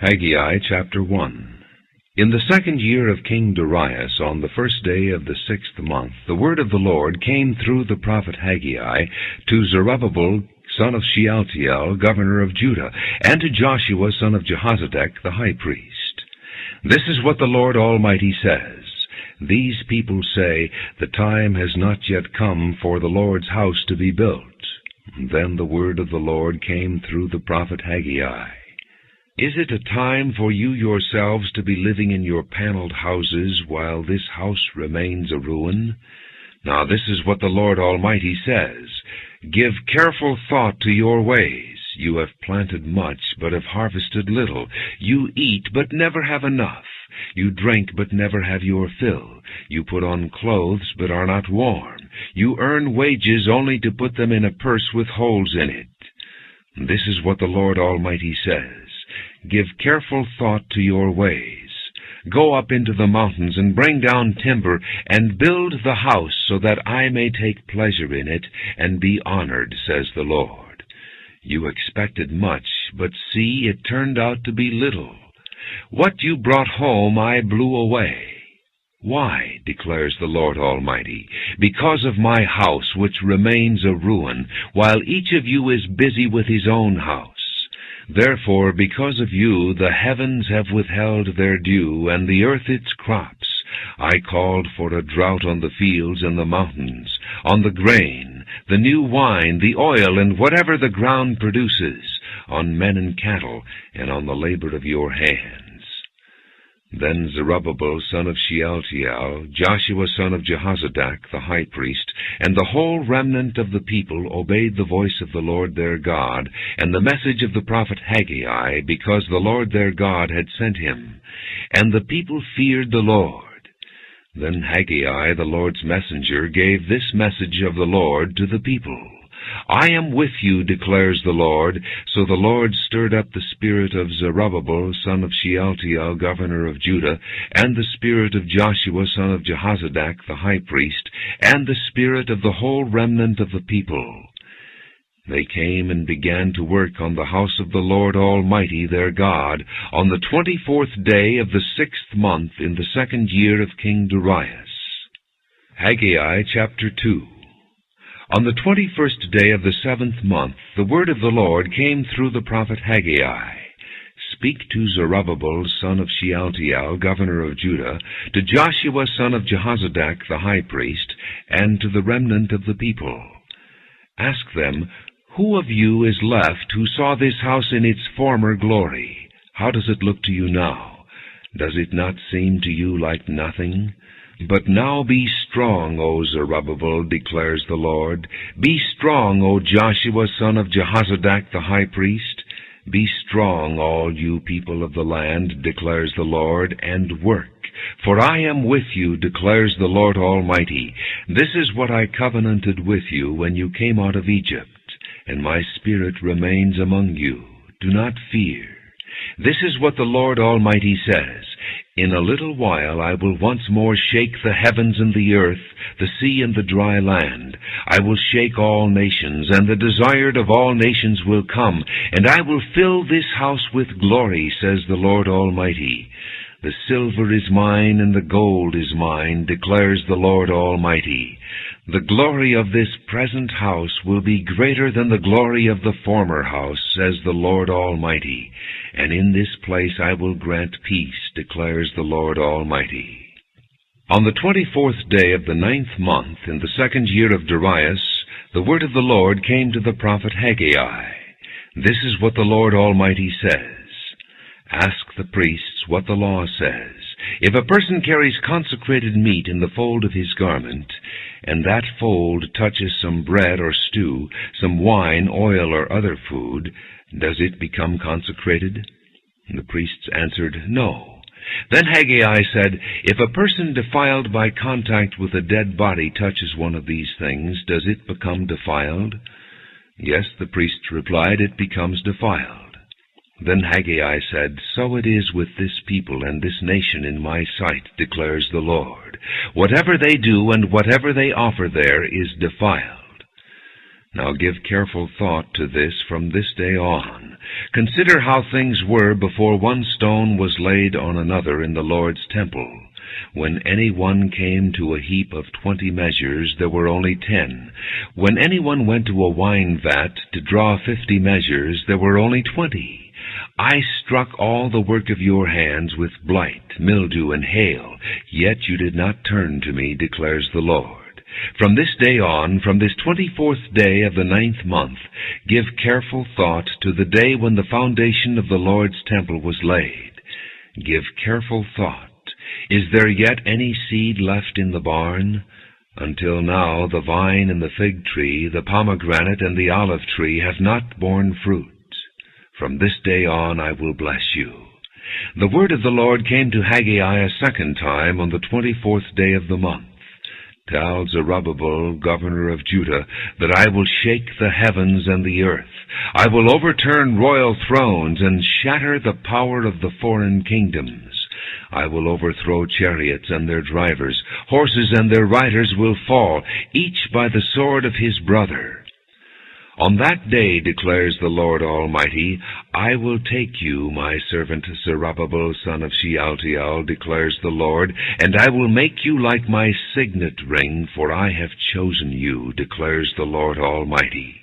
Haggai chapter 1. In the 2nd year of King Darius, on the 1st day of the 6th month, the word of the Lord came through the prophet Haggai to Zerubbabel, son of Shealtiel, governor of Judah, and to Joshua, son of Jehozadak, the high priest. This is what the Lord Almighty says. These people say, "The time has not yet come for the Lord's house to be built." Then the word of the Lord came through the prophet Haggai. Is it a time for you yourselves to be living in your paneled houses while this house remains a ruin? Now this is what the Lord Almighty says. Give careful thought to your ways. You have planted much, but have harvested little. You eat, but never have enough. You drink, but never have your fill. You put on clothes, but are not warm. You earn wages only to put them in a purse with holes in it. This is what the Lord Almighty says. Give careful thought to your ways. Go up into the mountains and bring down timber and build the house so that I may take pleasure in it and be honored, says the Lord. You expected much, but see, it turned out to be little. What you brought home I blew away. Why, declares the Lord Almighty? Because of my house, which remains a ruin, while each of you is busy with his own house. Therefore, because of you, the heavens have withheld their dew, and the earth its crops. I called for a drought on the fields and the mountains, on the grain, the new wine, the oil, and whatever the ground produces, on men and cattle, and on the labor of your hands. Then Zerubbabel, son of Shealtiel, Joshua, son of Jehozadak, the high priest, and the whole remnant of the people obeyed the voice of the Lord their God, and the message of the prophet Haggai, because the Lord their God had sent him. And the people feared the Lord. Then Haggai, the Lord's messenger, gave this message of the Lord to the people. I am with you, declares the Lord. So the Lord stirred up the spirit of Zerubbabel, son of Shealtiel, governor of Judah, and the spirit of Joshua, son of Jehozadak, the high priest, and the spirit of the whole remnant of the people. They came and began to work on the house of the Lord Almighty their God, on the 24th day of the 6th month in the 2nd year of King Darius. Haggai chapter 2. On the 21st day of the 7th month, the word of the Lord came through the prophet Haggai. Speak to Zerubbabel, son of Shealtiel, governor of Judah, to Joshua, son of Jehozadak, the high priest, and to the remnant of the people. Ask them, who of you is left who saw this house in its former glory? How does it look to you now? Does it not seem to you like nothing? But now be strong, O Zerubbabel, declares the Lord. Be strong, O Joshua, son of Jehozadak, the high priest. Be strong, all you people of the land, declares the Lord, and work. For I am with you, declares the Lord Almighty. This is what I covenanted with you when you came out of Egypt, and my spirit remains among you. Do not fear. This is what the Lord Almighty says. In a little while I will once more shake the heavens and the earth, the sea and the dry land. I will shake all nations, and the desired of all nations will come, and I will fill this house with glory, says the Lord Almighty. The silver is mine, and the gold is mine, declares the Lord Almighty. The glory of this present house will be greater than the glory of the former house, says the Lord Almighty. And in this place I will grant peace, declares the Lord Almighty. On the 24th day of the 9th month, in the 2nd year of Darius, the word of the Lord came to the prophet Haggai. This is what the Lord Almighty says. Ask the priests what the law says. If a person carries consecrated meat in the fold of his garment, and that fold touches some bread or stew, some wine, oil, or other food, does it become consecrated? And the priests answered, No. Then Haggai said, If a person defiled by contact with a dead body touches one of these things, does it become defiled? Yes, the priests replied, it becomes defiled. Then Haggai said, So it is with this people and this nation in my sight, declares the Lord. Whatever they do and whatever they offer there is defiled. Now give careful thought to this from this day on. Consider how things were before one stone was laid on another in the Lord's temple. When any one came to a heap of 20 measures, there were only 10. When any one went to a wine vat to draw 50 measures, there were only 20. I struck all the work of your hands with blight, mildew, and hail, yet you did not turn to me, declares the Lord. From this day on, from this 24th day of the 9th month, give careful thought to the day when the foundation of the Lord's temple was laid. Give careful thought. Is there yet any seed left in the barn? Until now the vine and the fig tree, the pomegranate and the olive tree have not borne fruit. From this day on I will bless you. The word of the Lord came to Haggai a second time on the 24th day of the month. Tell Zerubbabel, governor of Judah, that I will shake the heavens and the earth. I will overturn royal thrones and shatter the power of the foreign kingdoms. I will overthrow chariots and their drivers. Horses and their riders will fall, each by the sword of his brother. On that day, declares the Lord Almighty, I will take you, my servant Zerubbabel, son of Shealtiel, declares the Lord, and I will make you like my signet ring, for I have chosen you, declares the Lord Almighty.